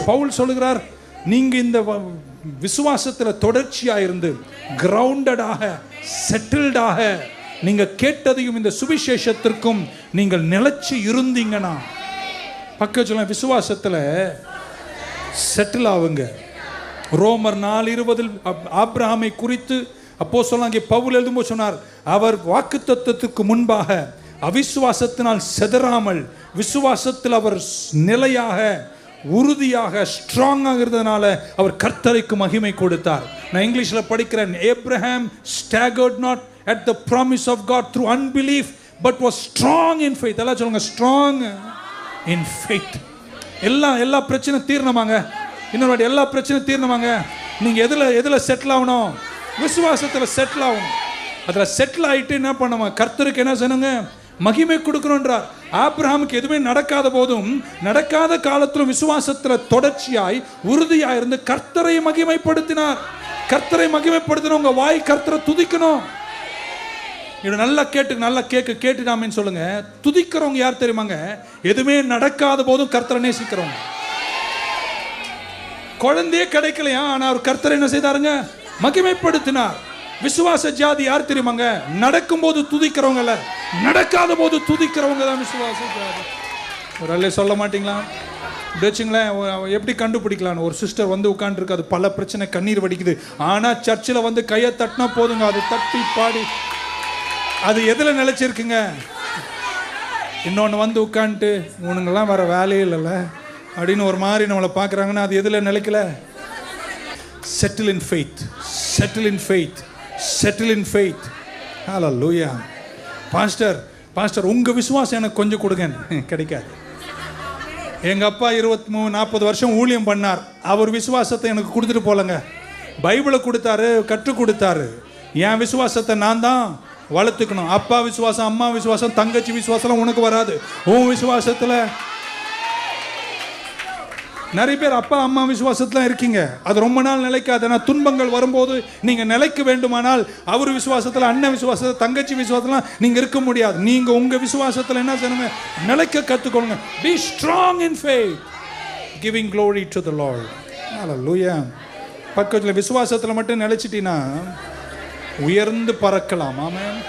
பவுல் சொல்லுகிறார், நீங்க இந்த விசுவாசத்தில் தொடர்ச்சியா இருந்து கிரவுண்டடாக செட்டில்டாக நீங்க கேட்டதையும் இந்த சுவிசேஷத்திற்கும் நீங்கள் நிலைச்சு இருந்தீங்கன்னா, பக்கத்துல விசுவாசத்தில் செட்டில் ஆகுங்க. ரோமர் 4:20 ஆபிரகாமை குறித்து அப்போஸ்தலனாகிய பவுல் எழுதும்போது சொன்னார், அவர் வாக்குத்தத்தத்துக்கு முன்பாக அவிசுவாசத்தினால் செதறாமல் விசுவாசத்தில் அவர் நிலையாக உறுதியாக ஸ்ட்ராங்காக இருந்ததுனால அவர் கர்த்தருக்கு மகிமை கொடுத்தார். நான் இங்கிலீஷில் படிக்கிறேன், Abraham staggered not at the promise of God through unbelief but was strong in faith. எல்லாம் சொல்லுங்க, strong in faith. எல்லா பிரச்சனை தீர்ணமாங்க. இன்னொரு வாட்டி, எல்லா பிரச்சனை தீர்ணமாங்க. நீங்க எதுல செட்டில் ஆகணும்? விசுவாசத்தில் செட்டில் ஆகணும். அதில் செட்டில் ஆகிட்டு என்ன பண்ணுமா, கர்த்தருக்கு என்ன செய்யணுங்க? மகிமை கொடுக்கணுன்றார். ஆபிரகாமுக்கு எதுவுமே நடக்காத போதும் நடக்காத காலத்திலும் விசுவாசத்தில் தொடர்ச்சியாய் உறுதியாய் இருந்து கர்த்தரை மகிமைப்படுத்தினார். கர்த்தரை மகிமைப்படுத்தின உங்க வாய் கர்த்தரை துதிக்கணும். இது நல்லா கேட்டுக்காமன்னு சொல்லுங்க. துதிக்கிறவங்க யார் தெரியுமாங்க? எதுவுமே நடக்காத போதும் கர்த்தரை நேசிக்கிறவங்க. குழந்தையே கிடைக்கலையா, ஆனா அவர் கர்த்தரை என்ன செய்தாருங்க? மகிமைப்படுத்தினார். விசுவாச ஜாதி யார் தெரியுமாங்க? நடக்கும் போது துதிக்கிறவங்க இல்ல, நடக்காத போது துதிக்கிறவங்க தான் விசுவாச ஜாதி. ஒரு அல்ல சொல்ல மாட்டீங்களா? வச்சுங்களேன், எப்படி கண்டுபிடிக்கலாம்? ஒரு சிஸ்டர் வந்து உட்காந்துருக்கு, அது பல பிரச்சனை, கண்ணீர் வடிக்குது. ஆனா சர்ச்சில் வந்து கையை தட்டினா போதுங்க, அது தட்டி பாடி அது எதுல நிலைச்சிருக்குங்க? இன்னொன்று வந்து உட்காந்துட்டு உனங்கெல்லாம் வேற வேலையே இல்லைல்ல அப்படின்னு ஒரு மாதிரி நம்மளை பார்க்குறாங்கன்னா அது எதில் நிலைக்கல? Settle in faith, settle in faith, settle in faith. Hallelujah. Pastor உங்கள் விசுவாசம் எனக்கு கொஞ்சம் கொடுங்க. கிடைக்காது. எங்கள் அப்பா 23-40 வருஷம் ஊழியம் பண்ணார். அவர் விசுவாசத்தை எனக்கு கொடுத்துட்டு போலங்க. பைபிளை கொடுத்தாரு, கற்றுக் கொடுத்தாரு. என் விசுவாசத்தை நான் தான் வளர்த்துக்கணும். அப்பா விசுவாசம், அம்மா விசுவாசம், தங்கச்சி விசுவாசம் உனக்கு வராது. உன் விசுவாசத்தில் நிறைய பேர் அப்பா அம்மா விசுவாசத்தில் இருக்கீங்க, அது ரொம்ப நாள் நிலைக்காது. ஆனால் துன்பங்கள் வரும்போது நீங்கள் நிலைக்க வேண்டுமானால் அவர் விசுவாசத்தில், அண்ணன் விசுவாசத்தில், தங்கச்சி விசுவாசத்தில் நீங்கள் இருக்க முடியாது. நீங்கள் உங்கள் விசுவாசத்தில் என்ன செய்யணுங்க? நிலைக்க கற்றுக்கொள்ளுங்க. Be strong in faith, giving glory to the Lord. Hallelujah. பக்கத்தில் விசுவாசத்தில் மட்டும் நிலைச்சிட்டீங்கன்னா உயர்ந்து பறக்கலாம். ஆமென்.